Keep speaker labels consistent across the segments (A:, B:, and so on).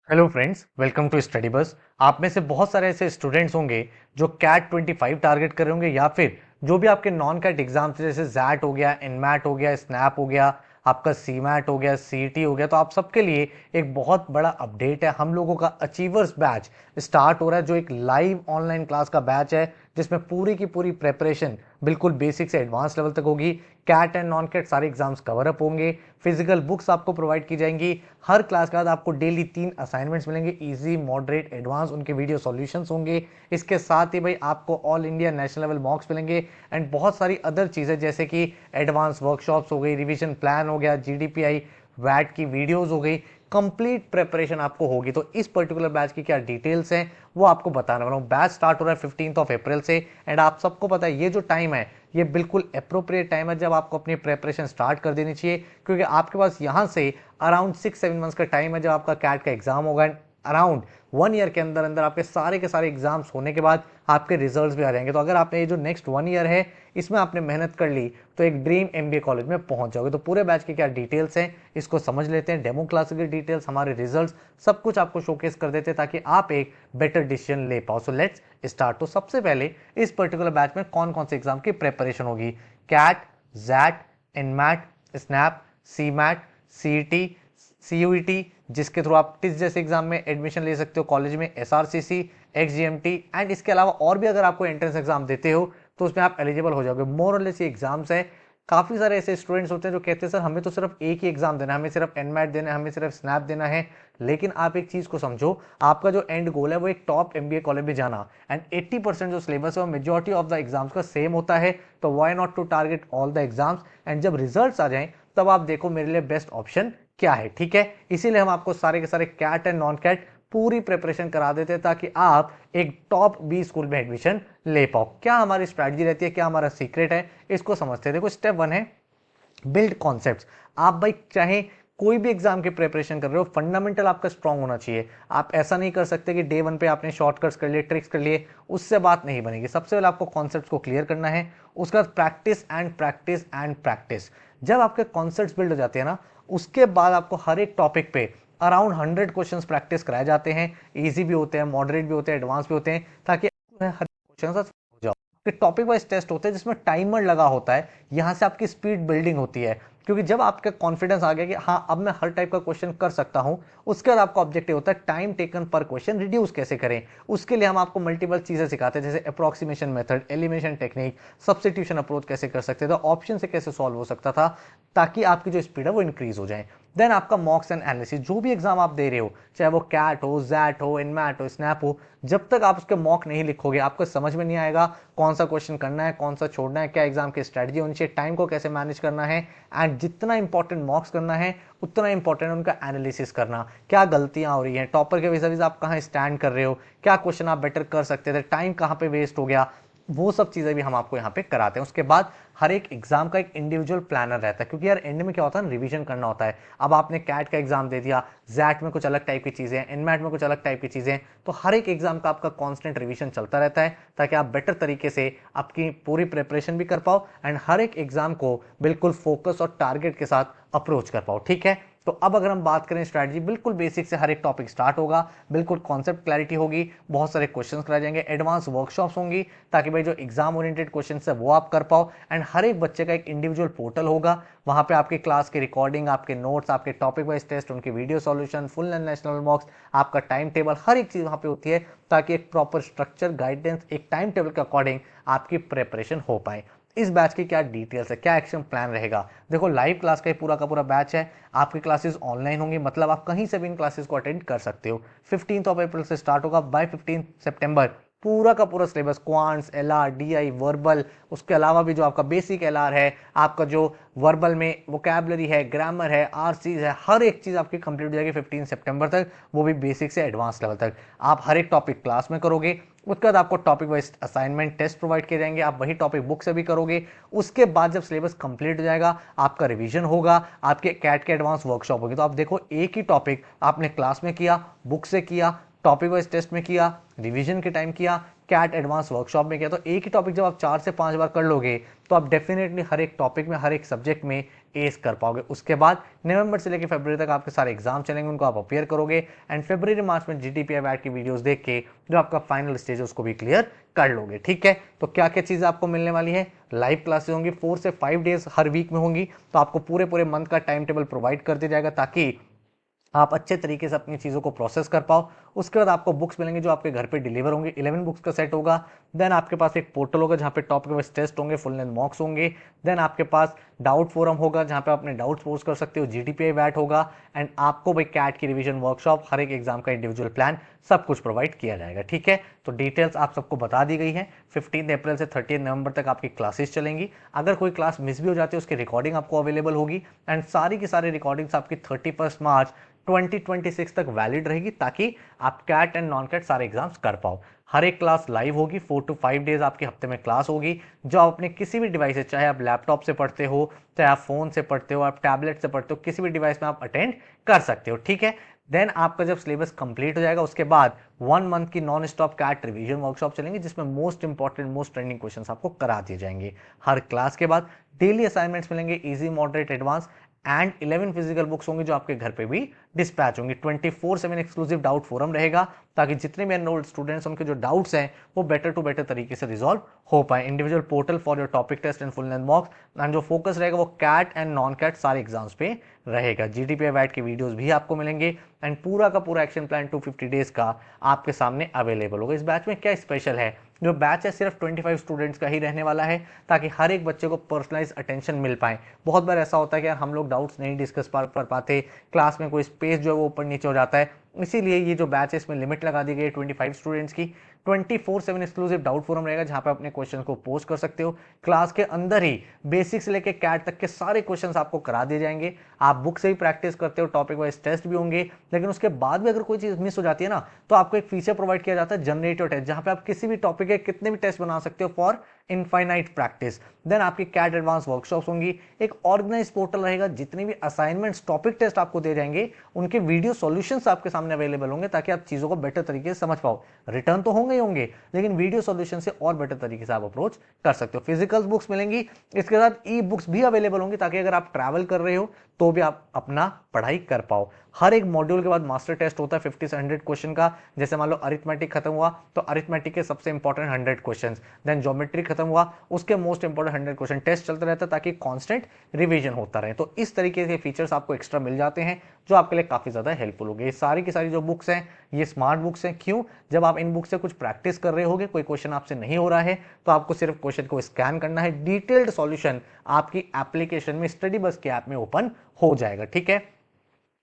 A: Hello friends, welcome to study bus. आप में से बहुत सारे ऐसे स्टूडेंट्स होंगे जो कैट 25 टारगेट कर रहे होंगे या फिर जो भी आपके नॉन कैट एग्जाम्स जैसे जैट हो गया, इनमैट हो गया, स्नैप हो गया, आपका सी मैट हो गया, सीटी हो गया। तो आप सबके लिए एक बहुत बड़ा अपडेट है। हम लोगों का अचीवर्स बैच स्टार्ट हो रहा है, जो एक लाइव ऑनलाइन क्लास का बैच है जिसमें पूरी की पूरी प्रेपरेशन बिल्कुल बेसिक से एडवांस लेवल तक होगी। कैट एंड नॉन कैट सारे एग्जाम्स कवर अप होंगे। फिजिकल बुक्स आपको प्रोवाइड की जाएंगी। हर क्लास के बाद आपको डेली 3 असाइनमेंट्स मिलेंगे, इजी, मॉडरेट, एडवांस। उनके वीडियो सॉल्यूशंस होंगे। इसके साथ ही भाई आपको ऑल इंडिया नेशनल लेवल मॉक्स मिलेंगे एंड बहुत सारी अदर चीज़ें जैसे कि एडवांस वर्कशॉप्स हो गई, रिविजन प्लान हो गया, जीडीपीआई वैट की वीडियोस हो गई। कंप्लीट प्रेपरेशन आपको होगी। तो इस पर्टिकुलर बैच की क्या डिटेल्स हैं वो आपको बताने वाला हूँ। बैच स्टार्ट हो रहा है 15 अप्रैल से एंड आप सबको पता है ये जो टाइम है ये बिल्कुल अप्रोप्रिएट टाइम है जब आपको अपनी प्रेपरेशन स्टार्ट कर देनी चाहिए, क्योंकि आपके पास यहाँ से अराउंड 6-7 मंथ्स का टाइम है जब आपका कैट का एग्जाम होगा। अराउंड 1 ईयर के अंदर अंदर आपके सारे एग्जाम्स होने के बाद आपके रिजल्ट्स भी आ जाएंगे। तो अगर आपने ये जो नेक्स्ट 1 ईयर है इसमें आपने मेहनत कर ली तो एक ड्रीम एमबीए कॉलेज में पहुंच जाओगे। तो पूरे बैच की क्या डिटेल्स हैं इसको समझ लेते हैं। डेमो क्लास की डिटेल्स, हमारे रिजल्ट्स, सब कुछ आपको शोकेस कर देते हैं ताकि आप एक बेटर डिसीजन ले पाओ। So let's start. तो सबसे पहले इस पर्टिकुलर बैच में कौन कौन से एग्जाम की प्रेपरेशन होगी। कैट, जैट, इनमैट, स्नैप, सी मैट, सीईटी, सीयूईटी, जिसके थ्रू आप टिस जैसे एग्जाम में एडमिशन ले सकते हो कॉलेज में, एसआरसीसी, एक्सजीएमटी एंड इसके अलावा और भी अगर आपको एंट्रेंस एग्जाम देते हो तो उसमें आप एलिजिबल हो जाओगे। मोर और लेस ये एग्जाम्स है। काफ़ी सारे ऐसे स्टूडेंट्स होते हैं जो कहते हैं सर हमें तो सिर्फ एक ही एग्जाम देना है, हमें सिर्फ एनमैट देना है, हमें सिर्फ स्नैप देना है। लेकिन आप एक चीज़ को समझो, आपका जो एंड गोल है वो एक टॉप एमबीए कॉलेज में जाना एंड 80% जो सिलेबस है वो मेजॉरिटी ऑफ द एग्जाम्स का सेम होता है। तो why not to target all the exams and जब रिजल्ट्स आ जाएं तब आप देखो मेरे लिए बेस्ट ऑप्शन क्या है। ठीक है, इसीलिए हम आपको सारे के सारे कैट एंड नॉन कैट पूरी प्रिपरेशन करा देते हैं ताकि आप एक टॉप बी स्कूल में एडमिशन ले पाओ। क्या हमारी स्ट्रैटेजी रहती है, क्या हमारा सीक्रेट है, इसको समझते हैं। देखो, स्टेप 1 है बिल्ड कॉन्सेप्ट्स। आप भाई चाहे कोई भी एग्जाम की प्रिपरेशन कर रहे हो, फंडामेंटल आपका स्ट्रांग होना चाहिए। आप ऐसा नहीं कर सकते कि डे 1 पे आपने शॉर्टकट्स कर लिए, ट्रिक्स कर लिए, उससे बात नहीं बनेगी। सबसे पहले आपको कॉन्सेप्ट्स को क्लियर करना है, उसके बाद practice and practice and practice. जब आपके कॉन्सेप्ट्स बिल्ड हो जाते हैं ना, उसके बाद आपको हर एक टॉपिक पे अराउंड 100 क्वेश्चंस प्रैक्टिस कराए जाते हैं। इजी भी होते हैं, मॉडरेट भी होते हैं, एडवांस भी होते हैं, ताकि हर क्वेश्चन हो जाओ। टॉपिक वाइज टेस्ट होते हैं जिसमें टाइमर लगा होता है। यहां से आपकी स्पीड बिल्डिंग होती है, क्योंकि जब आपका कॉन्फिडेंस आ गया कि हाँ अब मैं हर टाइप का क्वेश्चन कर सकता हूं, उसके बाद आपका ऑब्जेक्टिव होता है टाइम टेकन पर क्वेश्चन रिड्यूस कैसे करें। उसके लिए हम आपको मल्टीपल चीजें सिखाते हैं, जैसे approximation method, elimination technique, substitution approach कैसे कर सकते थे, ऑप्शन से कैसे सॉल्व हो सकता था, ताकि आपकी जो स्पीड है वो इंक्रीज हो जाए। देन आपका मॉक्स एंड एनालिसिस, जो भी एग्जाम आप दे रहे हो, चाहे वो कैट हो, जैट हो, इनमैट हो, स्नैप हो, जब तक आप उसके मॉक नहीं लिखोगे आपको समझ में नहीं आएगा कौन सा क्वेश्चन करना है, कौन सा छोड़ना है, क्या एग्जाम की स्ट्रेटजी होनी चाहिए, टाइम को कैसे मैनेज करना है। एंड जितना इंपॉर्टेंट मॉक्स करना है उतना इंपॉर्टेंट उनका एनालिसिस करना, क्या गलतियां हो रही हैं, टॉपर के विज़ आप कहाँ स्टैंड कर रहे हो, क्या क्वेश्चन आप बेटर कर सकते थे, टाइम कहाँ पे वेस्ट हो गया, वो सब चीज़ें भी हम आपको यहाँ पे कराते हैं। उसके बाद हर एक एग्जाम का एक इंडिविजुअल प्लानर रहता है, क्योंकि यार एंड में क्या होता है, रिवीजन करना होता है। अब आपने कैट का एग्जाम दे दिया, जैट में कुछ अलग टाइप की चीज़ें हैं, इनमैट में कुछ अलग टाइप की चीज़ें हैं, तो हर एक एग्जाम का आपका कांस्टेंट रिवीजन चलता रहता है ताकि आप बेटर तरीके से आपकी पूरी प्रिपरेशन भी कर पाओ एंड हर एक एग्जाम को बिल्कुल फोकस और टारगेट के साथ अप्रोच कर पाओ। ठीक है, तो अब अगर हम बात करें स्ट्रैटेजी, बिल्कुल बेसिक से हर एक टॉपिक स्टार्ट होगा, बिल्कुल कॉन्सेप्ट क्लैरिटी होगी, बहुत सारे क्वेश्चंस कराए जाएंगे, एडवांस वर्कशॉप्स होंगी ताकि भाई जो एग्जाम ओरिएंटेड क्वेश्चन है वो आप कर पाओ। एंड हर एक बच्चे का एक इंडिविजुअल पोर्टल होगा, वहां पे आपकी क्लास की रिकॉर्डिंग, आपके नोट्स, आपके टॉपिक वाइज टेस्ट, उनके video solution, full and national मॉक्स, आपका टाइम टेबल, हर एक चीज वहां पे होती है ताकि एक प्रॉपर स्ट्रक्चर, गाइडेंस, एक टाइम टेबल के अकॉर्डिंग आपकी प्रिपरेशन हो पाए। इस बैच की क्या डिटेल्स है, क्या एक्शन प्लान रहेगा। देखो, लाइव क्लास का पूरा का पूरा बैच है। आपकी क्लासेस ऑनलाइन होंगी, मतलब आप कहीं से भी इन क्लासेस को अटेंड कर सकते हो। 15 अप्रैल से स्टार्ट होगा, बाय 15 सितंबर पूरा का पूरा syllabus, quants, LR, DI, verbal, उसके अलावा भी जो आपका बेसिक एलआर है, आपका जो वर्बल में वोकैबलरी है, ग्रामर है, आरसीज है, हर एक चीज आपकी कंप्लीट हो जाएगी 15 सितंबर तक, वो भी बेसिक से एडवांस लेवल तक। आप हर एक टॉपिक क्लास में करोगे, उसके बाद आपको topic wise assignment test provide किए जाएंगे, आप वही टॉपिक बुक से भी करोगे। उसके बाद जब सिलेबस कंप्लीट हो जाएगा, आपका रिवीजन होगा, आपके कैट के एडवांस वर्कशॉप होगी। तो आप देखो, एक ही टॉपिक आपने क्लास में किया, बुक से किया, टॉपिक वाइज टेस्ट में किया, रिवीजन के टाइम किया, कैट एडवांस वर्कशॉप में किया। तो एक ही टॉपिक जब आप 4 से 5 बार कर लोगे तो आप डेफिनेटली हर एक टॉपिक में, हर एक सब्जेक्ट में एस कर पाओगे। उसके बाद नवंबर से लेकर फरवरी तक आपके सारे एग्जाम चलेंगे, उनको आप अपेयर करोगे एंड फरवरी मार्च में जीडीपीआई वैट की वीडियोस देख के जो आपका फाइनल स्टेज है उसको भी क्लियर कर लोगे। ठीक है, तो क्या क्या चीज़ आपको मिलने वाली है? लाइव क्लासेस होंगी 4 से 5 डेज हर वीक में होंगी, तो आपको पूरे मंथ का टाइम टेबल प्रोवाइड कर दिया जाएगा ताकि आप अच्छे तरीके से अपनी चीज़ों को प्रोसेस कर पाओ। उसके बाद आपको बुक्स मिलेंगे जो आपके घर पे डिलीवर होंगे, 11 बुक्स का सेट होगा। देन आपके पास एक पोर्टल होगा जहाँ पे टॉपिक वाइज टेस्ट होंगे, फुल लेंथ मॉक्स होंगे। देन आपके पास डाउट फोरम होगा जहाँ पे अपने डाउट्स पोस्ट कर सकते हो, जीडीपीआई वैट होगा एंड आपको भाई कैट की रिवीजन वर्कशॉप, हर एक एग्जाम का इंडिविजुअल प्लान, सब कुछ प्रोवाइड किया जाएगा। ठीक है, तो डिटेल्स आप सबको बता दी गई है। 15 अप्रैल से 30 नवंबर तक आपकी क्लासेस चलेंगी। अगर कोई क्लास मिस भी हो जाती है उसकी रिकॉर्डिंग आपको अवेलेबल होगी एंड सारी की सारी रिकॉर्डिंग्स आपकी 31 मार्च 2026 तक वैलिड रहेगी ताकि आप कैट एंड नॉन कैट सारे एग्जाम्स कर पाओ। हर एक क्लास लाइव होगी, 4 to 5 डेज आपके हफ्ते में क्लास होगी, जो आप अपने किसी भी डिवाइस से, चाहे आप लैपटॉप से पढ़ते हो, चाहे आप फोन से पढ़ते हो, आप टैबलेट से पढ़ते हो, किसी भी डिवाइस में आप अटेंड कर सकते हो। ठीक है, देन आपका जब सिलेबस कंप्लीट हो जाएगा उसके बाद 1 मंथ की non stop CAT revision workshop चलेंगे जिसमें most important, most trending questions आपको करा दिए जाएंगे। हर क्लास के बाद डेली असाइनमेंट्स मिलेंगे, easy, moderate, advance and 11 physical books होंगी जो आपके घर पे भी डिस्पैच होंगी। 24/7 एक्सक्लूसिव डाउट फोरम रहेगा ताकि जितने भी एनरोल्ड स्टूडेंट्स उनके जो डाउट्स हैं वो बेटर टू बेटर तरीके से रिजॉल्व हो पाए। Individual portal for your topic test and full length mocks and जो फोकस रहेगा वो कैट एंड नॉन कैट सारे एग्जाम्स पे रहेगा। जीडीपीआई वैट के वीडियोस भी आपको मिलेंगे एंड पूरा का पूरा एक्शन प्लान 250 डेज का आपके सामने अवेलेबल होगा। इस बैच में क्या स्पेशल है? जो बैच है सिर्फ 25 स्टूडेंट्स का ही रहने वाला है ताकि हर एक बच्चे को पर्सनलाइज अटेंशन मिल पाए। बहुत बार ऐसा होता है कि यार हम लोग डाउट्स नहीं डिस्कस कर पाते, क्लास में कोई स्पेस जो है वो ऊपर नीचे हो जाता है, इसीलिए ये जो बैच है इसमें लिमिट लगा दी गई है 25 स्टूडेंट्स की। 24/7 एक्सक्लूसिव डाउट फोरम रहेगा जहां पे अपने क्वेश्चन को पोस्ट कर सकते हो। क्लास के अंदर ही बेसिक से लेकर कैट तक के सारे क्वेश्चन आपको करा दिए जाएंगे। आप बुक से ही प्रैक्टिस करते हो, टॉपिक वाइज टेस्ट भी होंगे, लेकिन उसके बाद भी अगर कोई चीज मिस हो जाती है ना तो आपको एक फीचर प्रोवाइड किया जाता है, जनरेटिव टेस्ट, जहां पे आप किसी भी टॉपिक के कितने भी टेस्ट बना सकते हो फॉर इनफाइनाइट प्रैक्टिस। देन आपकी कैट एडवांस वर्कशॉप्स होंगी, एक ऑर्गेनाइज पोर्टल रहेगा, जितने भी असाइनमेंट्स, टॉपिक टेस्ट आपको दे जाएंगे उनके वीडियो सॉल्यूशंस आपके सामने अवेलेबल होंगे ताकि आप चीजों को बेटर तरीके से समझ पाओ। रिटर्न तो होंगे ही होंगे लेकिन वीडियो सॉल्यूशन से और बेटर तरीके से आप अप्रोच कर सकते हो। फिजिकल बुक्स मिलेंगी, इसके साथ ई बुक्स भी अवेलेबल होंगी ताकि अगर आप ट्रैवल कर रहे हो तो भी आप अपना पढ़ाई कर पाओ। हर एक मॉड्यूल के बाद मास्टर टेस्ट होता है 50 से 100 क्वेश्चन का। जैसे मान लो अरिथमेटिक खत्म हुआ तो अरिथमेटिक के सबसे इंपॉर्टेंट 100 क्वेश्चंस, देन ज्योमेट्री खत्म हुआ उसके मोस्ट इंपॉर्टेंट 100 क्वेश्चन, टेस्ट चलता रहता है ताकि कांस्टेंट रिवीजन होता रहे। तो इस तरीके के फीचर्स आपको एक्स्ट्रा मिल जाते हैं जो आपके लिए काफी ज्यादा हेल्पफुल होगी। ये सारी की सारी जो बुक्स हैं ये स्मार्ट बुक्स हैं। क्यों? जब आप इन बुक से कुछ प्रैक्टिस कर रहे होगे, कोई क्वेश्चन आपसे नहीं हो रहा है तो आपको सिर्फ क्वेश्चन को स्कैन करना है, डिटेल्ड सॉल्यूशन आपकी एप्लीकेशन में, स्टडी बस के ऐप में ओपन हो जाएगा। ठीक है,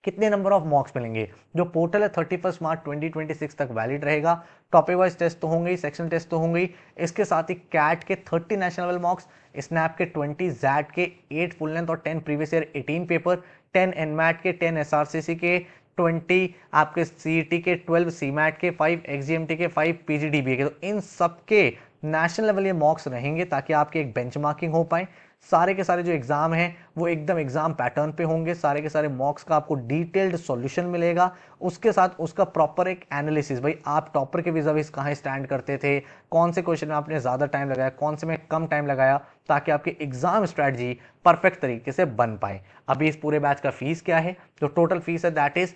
A: कितने नंबर ऑफ मॉक्स मिलेंगे? जो पोर्टल है 31 मार्च 2026 तक वैलिड रहेगा। टॉपिक वाइज टेस्ट तो होंगे ही, सेक्शन टेस्ट तो होंगे ही, इसके साथ ही कैट के 30 नेशनल लेवल मॉक्स, स्नैप के 20, जैट के 8 फुल लेंथ और 10 प्रीवियस ईयर 18 पेपर, 10 एनमैट के, 10 एसआरसीसी के, 20 आपके सीईटी के, 12 सीमैट के, 5 एक्सजीएमटी के, 5 पीजीडीबी के। तो इन सबके नेशनल लेवल ये मॉक्स रहेंगे ताकि आपकी एक बेंचमार्किंग हो पाए। सारे के सारे जो एग्जाम हैं वो एकदम एग्जाम पैटर्न पे होंगे, सारे के सारे मॉक्स का आपको डिटेल्ड सॉल्यूशन मिलेगा, उसके साथ उसका प्रॉपर एक एनालिसिस, भाई आप टॉपर के विज़ाविज़ कहाँ स्टैंड करते थे, कौन से क्वेश्चन में आपने ज़्यादा टाइम लगाया, कौन से में कम टाइम लगाया, ताकि आपकी एग्जाम स्ट्रैटेजी परफेक्ट तरीके से बन पाए। अभी इस पूरे बैच का फीस क्या है? जो टोटल फीस है दैट इज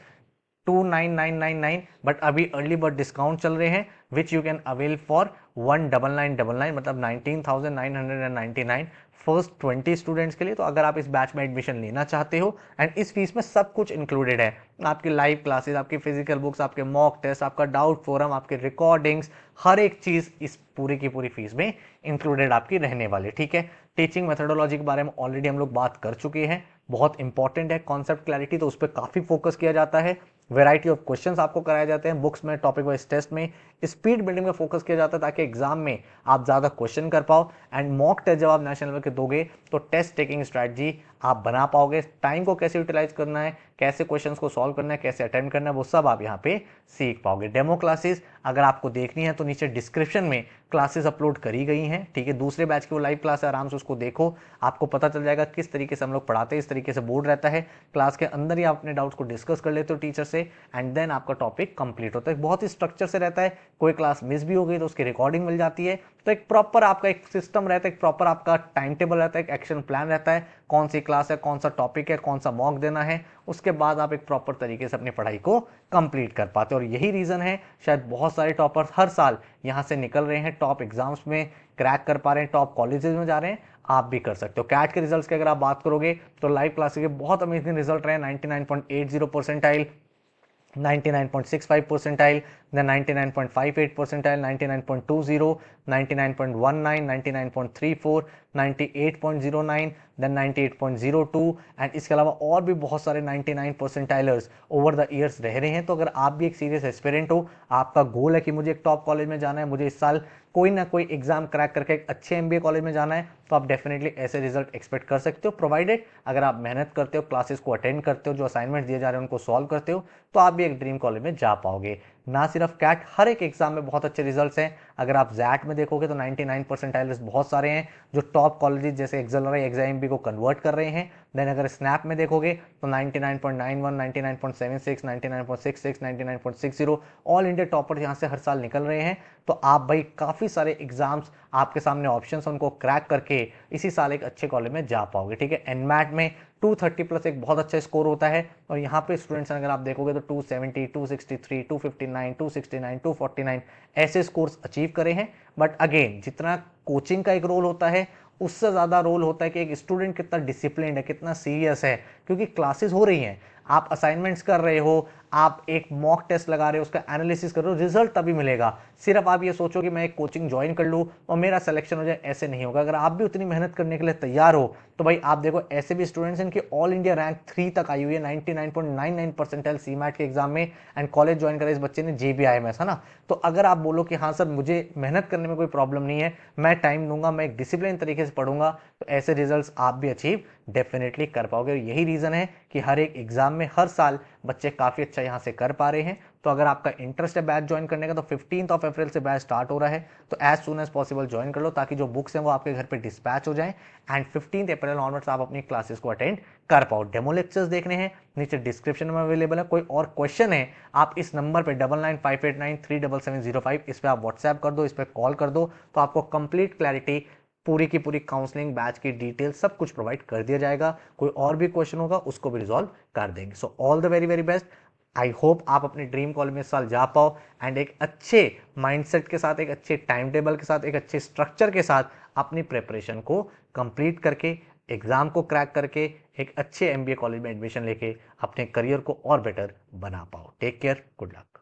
A: 29999, बट अभी अर्ली बर्ड डिस्काउंट चल रहे हैं which you can avail for 19999, मतलब 19,999 फर्स्ट 20 स्टूडेंट्स के लिए। तो अगर आप इस बैच में एडमिशन लेना चाहते हो, एंड इस फीस में सब कुछ इंक्लूडेड है, आपकी लाइव क्लासेस, आपकी फिजिकल बुक्स, आपके मॉक टेस्ट, आपका डाउट फोरम, आपके रिकॉर्डिंग्स, हर एक चीज इस पूरी की पूरी फीस में इंक्लूडेड आपकी रहने वाली। ठीक है, टीचिंग मेथोडोलॉजी के बारे में ऑलरेडी हम लोग बात कर चुके हैं, बहुत इंपॉर्टेंट है कॉन्सेप्ट क्लैरिटी, तो उस पर काफी फोकस किया जाता है। वैरायटी ऑफ क्वेश्चंस आपको कराए जाते हैं बुक्स में, टॉपिक वाइज टेस्ट में, स्पीड बिल्डिंग में फोकस किया जाता है ताकि एग्जाम में आप ज्यादा क्वेश्चन कर पाओ, एंड मॉक टेस्ट जब आप नेशनल लेवल के दोगे तो टेस्ट टेकिंग स्ट्रैटेजी आप बना पाओगे, टाइम को कैसे यूटिलाइज करना है, कैसे क्वेश्चंस को सॉल्व करना है, कैसे अटेम्प्ट करना है, वो सब आप यहाँ पे सीख पाओगे। डेमो क्लासेस अगर आपको देखनी है तो नीचे डिस्क्रिप्शन में क्लासेस अपलोड करी गई हैं। ठीक है, दूसरे बैच की वो लाइव क्लास है, आराम से उसको देखो, आपको पता चल जाएगा किस तरीके से हम लोग पढ़ाते हैं, इस तरीके से बोर्ड रहता है, क्लास के अंदर ही आप अपने डाउट्स को डिस्कस कर लेते हो टीचर से। से, एंड देन आपका टॉपिक कंप्लीट होता है। बहुत ही स्ट्रक्चर से रहता है, कोई क्लास मिस भी हो गई तो उसकी रिकॉर्डिंग मिल जाती है। तो एक प्रॉपर आपका एक सिस्टम रहता है, एक प्रॉपर आपका टाइम टेबल रहता है, एक एक्शन प्लान रहता है, कौन सी क्लास है, कौन सा टॉपिक है, कौन सा मॉक देना है, उसके बाद आप एक प्रॉपर तरीके से अपनी पढ़ाई को कंप्लीट कर पाते हो। और यही रीजन है शायद बहुत सारे टॉपर्स हर साल यहाँ से निकल रहे हैं, टॉप एग्जाम्स में क्रैक कर पा रहे हैं, टॉप कॉलेजेस में जा रहे हैं। आप भी कर सकते हो। कैट के रिजल्ट्स की अगर आप बात करोगे तो लाइव क्लासेस के बहुत अमेजिंग रिजल्ट रहे, 99.80 percentile, 99.65 percentile, then 99.58 percentile, 99.20, 99.19, 99.34, 98.09, then 98.02, and इसके अलावा और भी बहुत सारे 99 परसेंटाइलर्स ओवर द ईयर्स रह रहे हैं। तो अगर आप भी एक सीरियस एस्पिरेंट हो, आपका गोल है कि मुझे एक टॉप कॉलेज में जाना है, मुझे इस साल कोई ना कोई एग्जाम क्रैक करके एक अच्छे एमबीए कॉलेज में जाना है, तो आप डेफिनेटली ऐसे रिजल्ट एक्सपेक्ट कर सकते हो, प्रोवाइडेड अगर आप मेहनत करते हो, क्लासेस को अटेंड करते हो, जो असाइनमेंट दिए जा रहे हैं उनको सॉल्व करते हो, तो आप भी एक ड्रीम कॉलेज में जा पाओगे। ना सिर्फ कैट, हर एक एग्जाम में बहुत अच्छे रिजल्ट्स हैं। अगर आप जैट में देखोगे तो 99 परसेंटाइलर्स बहुत सारे हैं जो टॉप कॉलेजेस जैसे एक्सेलरा, एग्जाम को कन्वर्ट कर रहे हैं। देन अगर स्नैप में देखोगे तो 99.91, 99.76, 99.66, 99.60 ऑल इंडिया टॉपर यहाँ से हर साल निकल रहे हैं। तो आप भाई काफ़ी सारे एग्जाम्स आपके सामने ऑप्शंस, उनको क्रैक करके इसी साल एक अच्छे कॉलेज में जा पाओगे। ठीक है, एनमैट में 230 प्लस एक बहुत अच्छा स्कोर होता है, और यहाँ पे स्टूडेंट्स अगर आप देखोगे तो 270, 263, 259, 269, 249 ऐसे स्कोर्स अचीव करे हैं। बट अगेन, जितना कोचिंग का एक रोल होता है, उससे ज़्यादा रोल होता है कि एक स्टूडेंट कितना डिसिप्लिन है, कितना सीरियस है, क्योंकि क्लासेस हो रही हैं, आप असाइनमेंट्स कर रहे हो, आप एक मॉक टेस्ट लगा रहे हो, उसका एनालिसिस कर रहे हो, रिजल्ट तभी मिलेगा। सिर्फ आप ये सोचो कि मैं एक कोचिंग ज्वाइन कर लूँ और मेरा सिलेक्शन हो जाए, ऐसे नहीं होगा। अगर आप भी उतनी मेहनत करने के लिए तैयार हो तो भाई आप देखो, ऐसे भी स्टूडेंट्स इनकी ऑल इंडिया रैंक 3 तक आई हुई है, 99.99 परसेंटाइल सीमैट के एग्जाम में, एंड कॉलेज ज्वाइन करा इस बच्चे ने JBIMS, है ना। तो अगर आप बोलो कि हाँ सर मुझे मेहनत करने में कोई प्रॉब्लम नहीं है, मैं टाइम दूंगा, मैं एक डिसिप्लिन तरीके से पढ़ूंगा, तो ऐसे रिजल्ट्स आप भी अचीव डेफिनेटली कर पाओगे। और यही रीजन है कि हर एक एग्जाम में हर साल बच्चे काफी अच्छा यहाँ से कर पा रहे हैं। तो अगर आपका इंटरेस्ट है बैच ज्वाइन करने का, तो 15 अप्रैल से बैच स्टार्ट हो रहा है, तो as soon as possible join कर लो, ताकि जो बुक्स हैं वो आपके घर पे डिस्पैच हो जाएं, एंड 15 अप्रैल ऑनवर्ड्स आप अपनी क्लासेस को अटेंड कर पाओ। डेमो लेक्चर्स देखने हैं, नीचे डिस्क्रिप्शन में अवेलेबल है। कोई और क्वेश्चन है, आप इस नंबर पे 9958937705 इस पे आप व्हाट्सएप कर दो, इस पे कॉल कर दो, तो आपको कंप्लीट क्लैरिटी, पूरी की पूरी काउंसलिंग, बैच की डिटेल सब कुछ प्रोवाइड कर दिया जाएगा। कोई और भी क्वेश्चन होगा उसको भी रिजॉल्व कर देंगे। So all the very very best. I hope आप अपने ड्रीम कॉलेज में इस साल जा पाओ, एंड एक अच्छे माइंडसेट के साथ, एक अच्छे टाइम टेबल के साथ, एक अच्छे स्ट्रक्चर के साथ अपनी प्रिपरेशन को कंप्लीट करके, एग्जाम को क्रैक करके, एक अच्छे MBA कॉलेज में एडमिशन लेके अपने करियर को और बेटर बना पाओ। Take care, good luck.